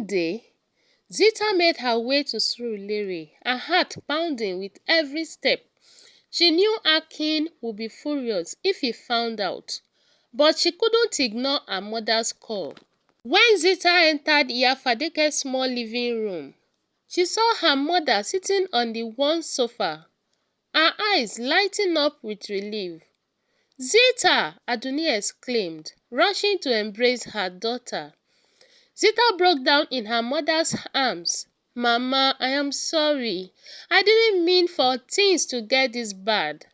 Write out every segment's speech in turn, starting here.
day, Zita made her way to Surulere, her heart pounding with every step. She knew Akin would be furious if he found out, but she couldn't ignore her mother's call. When Zita entered Iyafadeke's small living room, she saw her mother sitting on the one sofa, her eyes lighting up with relief. "Zita!" Adunni exclaimed, rushing to embrace her daughter. Zita broke down in her mother's arms. "Mama, I am sorry. I didn't mean for things to get this bad."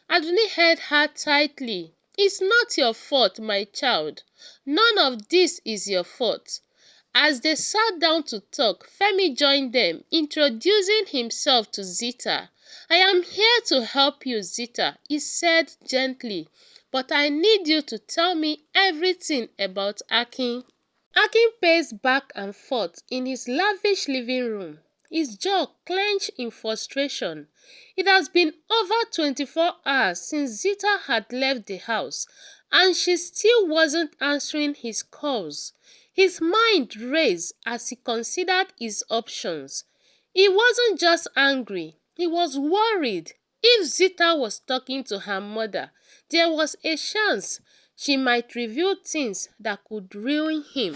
Adunni held her tightly. "It's not your fault, my child. None of this is your fault." As they sat down to talk, Femi joined them, introducing himself to Zita. "I am here to help you, Zita," he said gently, "but I need you to tell me everything about Akin." Akin paced back and forth in his lavish living room, his jaw clenched in frustration. It has been over 24 hours since Zita had left the house, and she still wasn't answering his calls. His mind raced as he considered his options. He wasn't just angry, he was worried. If Zita was talking to her mother, there was a chance she might reveal things that could ruin him.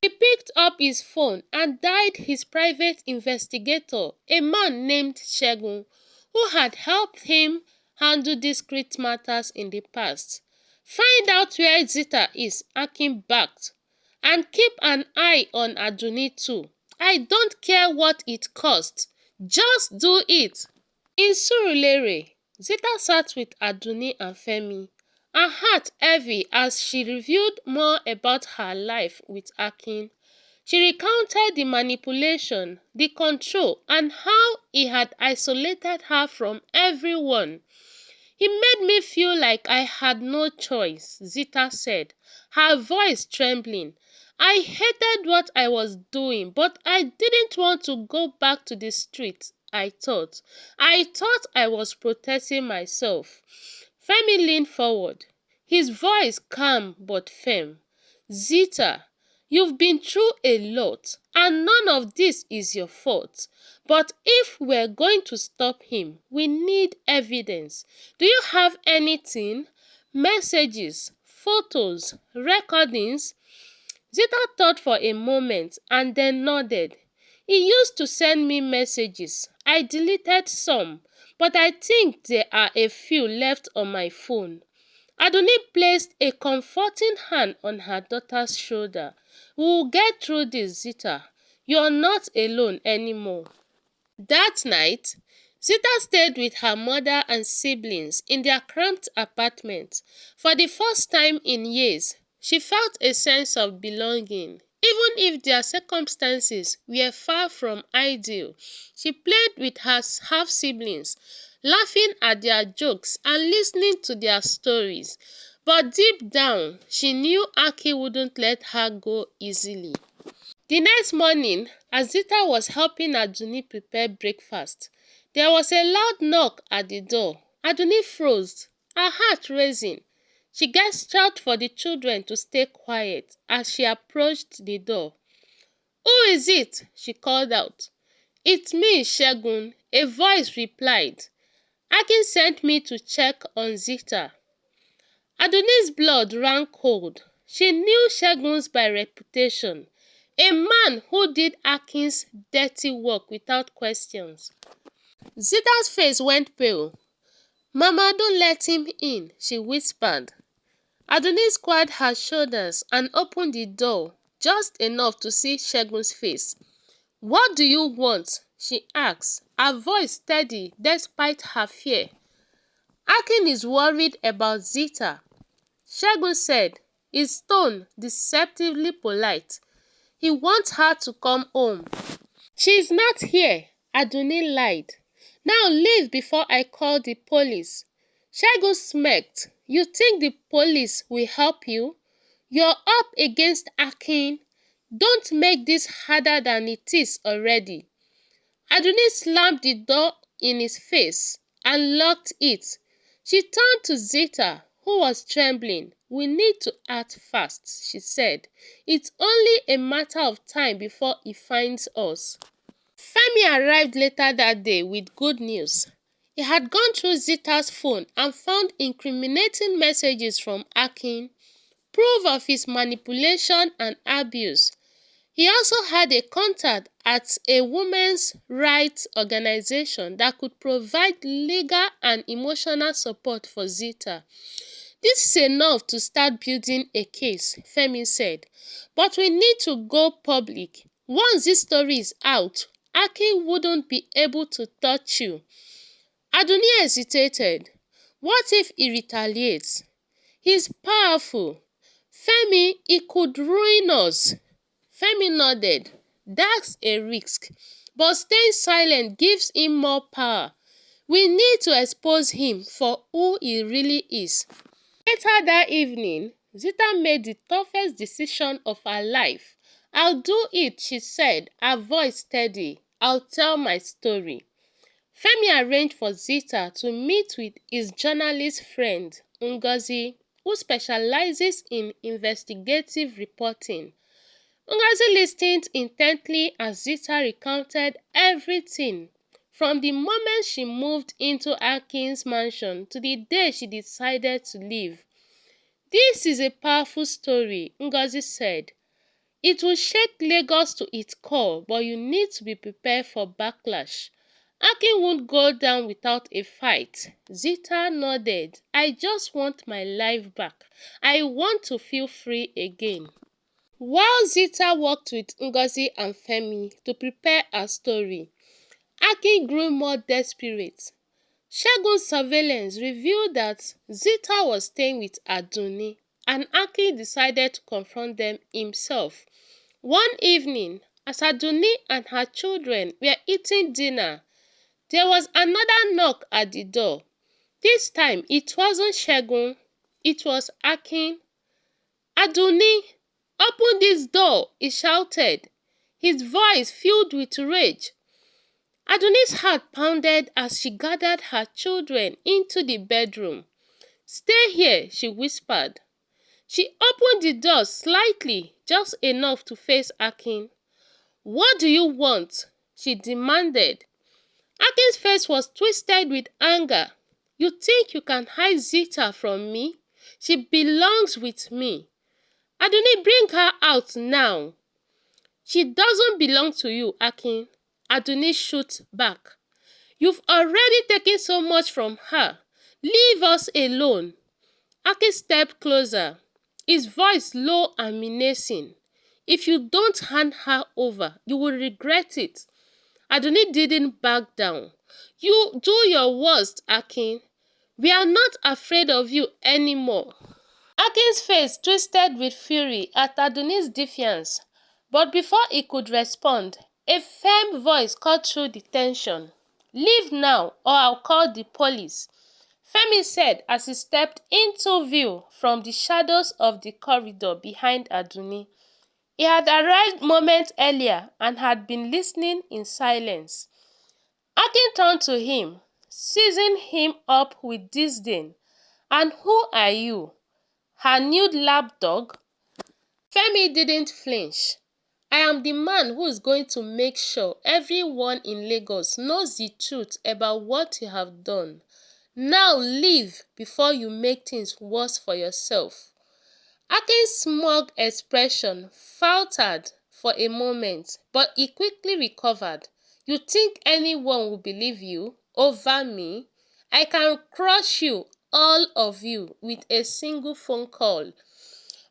He picked up his phone and dialed his private investigator, a man named Segun, who had helped him handle discreet matters in the past. "Find out where Zita is," Akin barked, "and keep an eye on Adunni too. I don't care what it costs. Just do it." In Surulere, Zita sat with Adunni and Femi, her heart heavy as she revealed more about her life with Akin. She recounted the manipulation, the control, and how he had isolated her from everyone. "He made me feel like I had no choice," Zita said, her voice trembling. "I hated what I was doing, but I didn't want to go back to the street. I thought I was protecting myself." Femi leaned forward, his voice calm but firm. "Zita, you've been through a lot, and none of this is your fault. But if we're going to stop him, we need evidence. Do you have anything? Messages, photos, recordings?" Zita thought for a moment and then nodded. "He used to send me messages. I deleted some, but I think there are a few left on my phone." Adunni placed a comforting hand on her daughter's shoulder. "We'll get through this, Zita. You're not alone anymore." That night, Zita stayed with her mother and siblings in their cramped apartment. For the first time in years, she felt a sense of belonging. Even if their circumstances were far from ideal, she played with her half-siblings, laughing at their jokes and listening to their stories. But deep down, she knew Aki wouldn't let her go easily. The next morning, as Zita was helping Adunni prepare breakfast, there was a loud knock at the door. Adunni froze, her heart racing. She gestured for the children to stay quiet as she approached the door. "Who is it?" she called out. "It's me, Segun," a voice replied. "Akin sent me to check on Zita." Adunni's blood ran cold. She knew Segun's by reputation, a man who did Akin's dirty work without questions. Zita's face went pale. "Mama, don't let him in," she whispered. Adunni squared her shoulders and opened the door just enough to see Segun's face. "What do you want?" she asked, her voice steady despite her fear. "Akin is worried about Zita," Segun said, his tone deceptively polite. "He wants her to come home." "She's not here," Adunni lied. "Now leave before I call the police." Segun smirked. "You think the police will help you? You're up against Akin. Don't make this harder than it is already." Adunni slammed the door in his face and locked it. She turned to Zita, who was trembling. "We need to act fast," she said. "It's only a matter of time before he finds us." Femi arrived later that day with good news. He had gone through Zita's phone and found incriminating messages from Akin, proof of his manipulation and abuse. He also had a contact at a women's rights organization that could provide legal and emotional support for Zita. "This is enough to start building a case," Femi said. "But we need to go public. Once this story is out, Akin wouldn't be able to touch you." Adunni hesitated. "What if he retaliates? He's powerful. Femi, he could ruin us." Femi nodded. "That's a risk. But staying silent gives him more power. We need to expose him for who he really is." Later that evening, Zita made the toughest decision of her life. "I'll do it," she said, her voice steady. "I'll tell my story." Femi arranged for Zita to meet with his journalist friend, Ngozi, who specializes in investigative reporting. Ngozi listened intently as Zita recounted everything, from the moment she moved into Akin's mansion to the day she decided to leave. "This is a powerful story," Ngozi said. "It will shake Lagos to its core, but you need to be prepared for backlash. Akin won't go down without a fight." Zita nodded. "I just want my life back. I want to feel free again." While Zita worked with Ngozi and Femi to prepare her story, Akin grew more desperate. Segun's surveillance revealed that Zita was staying with Adunni, and Akin decided to confront them himself. One evening, as Adunni and her children were eating dinner, there was another knock at the door. This time, it wasn't Segun, it was Akin. "Adunni, open this door," he shouted, his voice filled with rage. Adunni's heart pounded as she gathered her children into the bedroom. "Stay here," she whispered. She opened the door slightly, just enough to face Akin. "What do you want?" she demanded. Akin's face was twisted with anger. "You think you can hide Zita from me? She belongs with me. Adunni, bring her out now." "She doesn't belong to you, Akin," Adunni shot back. "You've already taken so much from her. Leave us alone." Akin stepped closer, his voice low and menacing. "If you don't hand her over, you will regret it." Adunni didn't back down. "You do your worst, Akin. We are not afraid of you anymore." Akin's face twisted with fury at Adunni's defiance, but before he could respond, a firm voice cut through the tension. "Leave now, or I'll call the police," Femi said as he stepped into view from the shadows of the corridor behind Adunni. He had arrived moments earlier and had been listening in silence. Akin turned to him, seizing him up with disdain. "And who are you? Her nude lapdog?" Femi didn't flinch. "I am the man who is going to make sure everyone in Lagos knows the truth about what you have done. Now leave before you make things worse for yourself." Akin's smug expression faltered for a moment, but he quickly recovered. "You think anyone will believe you over me? I can crush you, all of you, with a single phone call."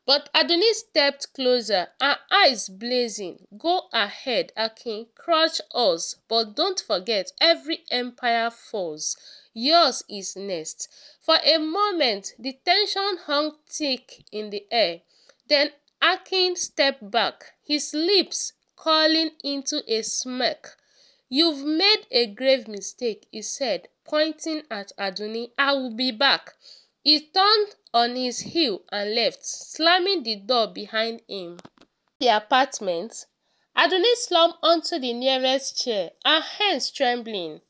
But Adunni stepped closer, her eyes blazing. "Go ahead, Akin, crush us, but don't forget every empire falls. Yours is next." For a moment, the tension hung thick in the air. Then Akin stepped back, his lips curling into a smirk. "You've made a grave mistake," he said, pointing at Adunni. "I will be back." He turned on his heel and left, slamming the door behind him. The apartment, Adunni slumped onto the nearest chair, her hands trembling.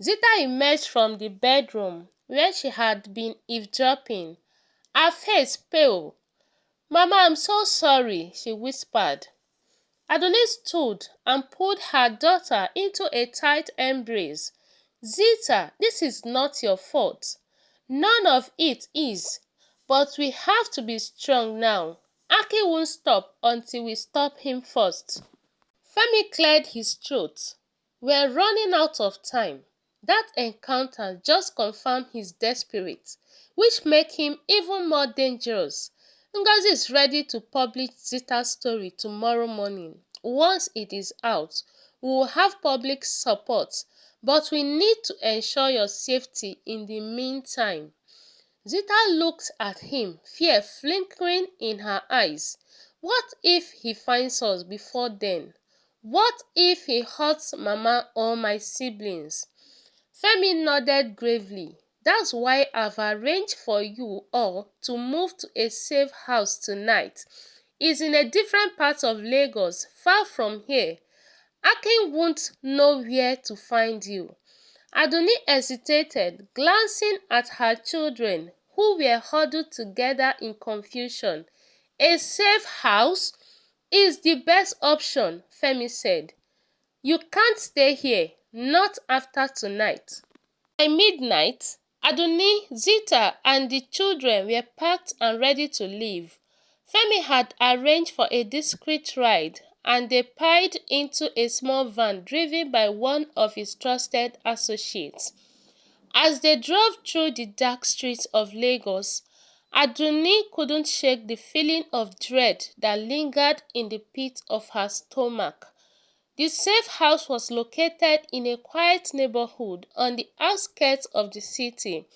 Zita emerged from the bedroom where she had been eavesdropping. her face pale. "Mama, I'm so sorry," she whispered. Adunni stood and pulled her daughter into a tight embrace. "Zita, this is not your fault. None of it is. But we have to be strong now. Akin won't stop until we stop him first." Femi cleared his throat. "We're running out of time." That encounter just confirmed his desperate, which make him even more dangerous. Ngozi is ready to publish Zita's story tomorrow morning. Once it is out, we will have public support, but we need to ensure your safety in the meantime. Zita looked at him, fear flickering in her eyes. What if he finds us before then? What if he hurts Mama or my siblings? Femi nodded gravely. "That's why I've arranged for you all to move to a safe house tonight. It's in a different part of Lagos, far from here. Akin won't know where to find you." Adunni hesitated, glancing at her children, who were huddled together in confusion. "A safe house is the best option," Femi said. "You can't stay here, not after tonight." By midnight, Adunni, Zita, and the children were packed and ready to leave. Femi had arranged for a discreet ride, and they piled into a small van driven by one of his trusted associates. As they drove through the dark streets of Lagos, Adunni couldn't shake the feeling of dread that lingered in the pit of her stomach. The safe house was located in a quiet neighborhood on the outskirts of the city.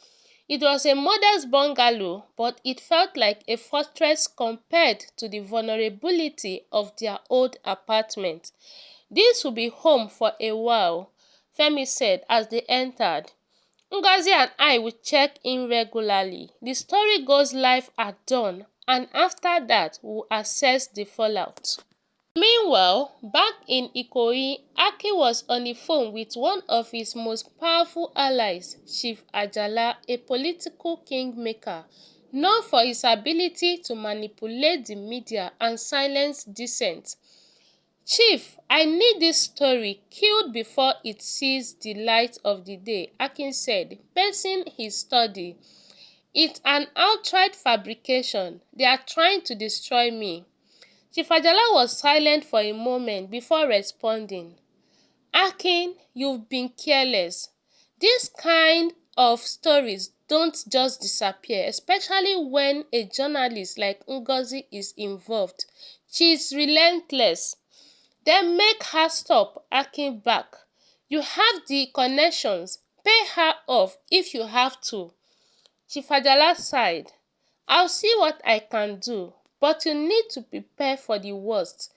It was a modest bungalow, but it felt like a fortress compared to the vulnerability of their old apartment. "This will be home for a while," Femi said as they entered. "Ngozi and I will check in regularly. The story goes live at dawn, and after that we'll assess the fallout." Meanwhile, back in Ikoyi, Akin was on the phone with one of his most powerful allies, Chief Ajala, a political kingmaker, known for his ability to manipulate the media and silence dissent. "Chief, I need this story killed before it sees the light of the day," Akin said, pacing his study. "It's an outright fabrication. They are trying to destroy me." Chief Ajala was silent for a moment before responding. "Akin, you've been careless. These kind of stories don't just disappear, especially when a journalist like Ngozi is involved. She's relentless." "Then make her stop," Akin back. "You have the connections. Pay her off if you have to." Chief Ajala sighed. "I'll see what I can do, but you need to prepare for the worst.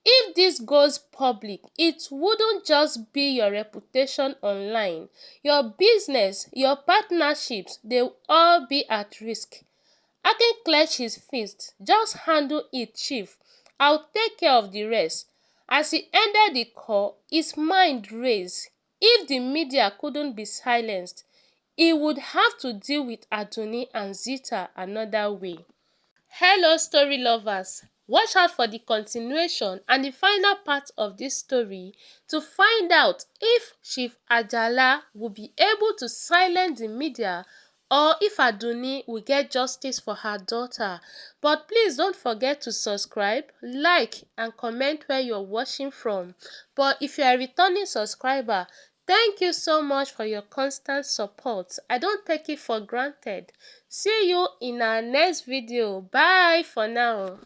If this goes public, it wouldn't just be your reputation online. Your business, your partnerships, they'll all be at risk." Akin clenched his fist. "Just handle it, Chief. I'll take care of the rest." As he ended the call, his mind raced. If the media couldn't be silenced, he would have to deal with Adunni and Zita another way. Hello story lovers, watch out for the continuation and the final part of this story to find out if Chief Ajala will be able to silence the media or if Adunni will get justice for her daughter. But please don't forget to subscribe, like and comment where you're watching from. But if you're a returning subscriber, thank you so much for your constant support. I don't take it for granted. See you in our next video. Bye for now.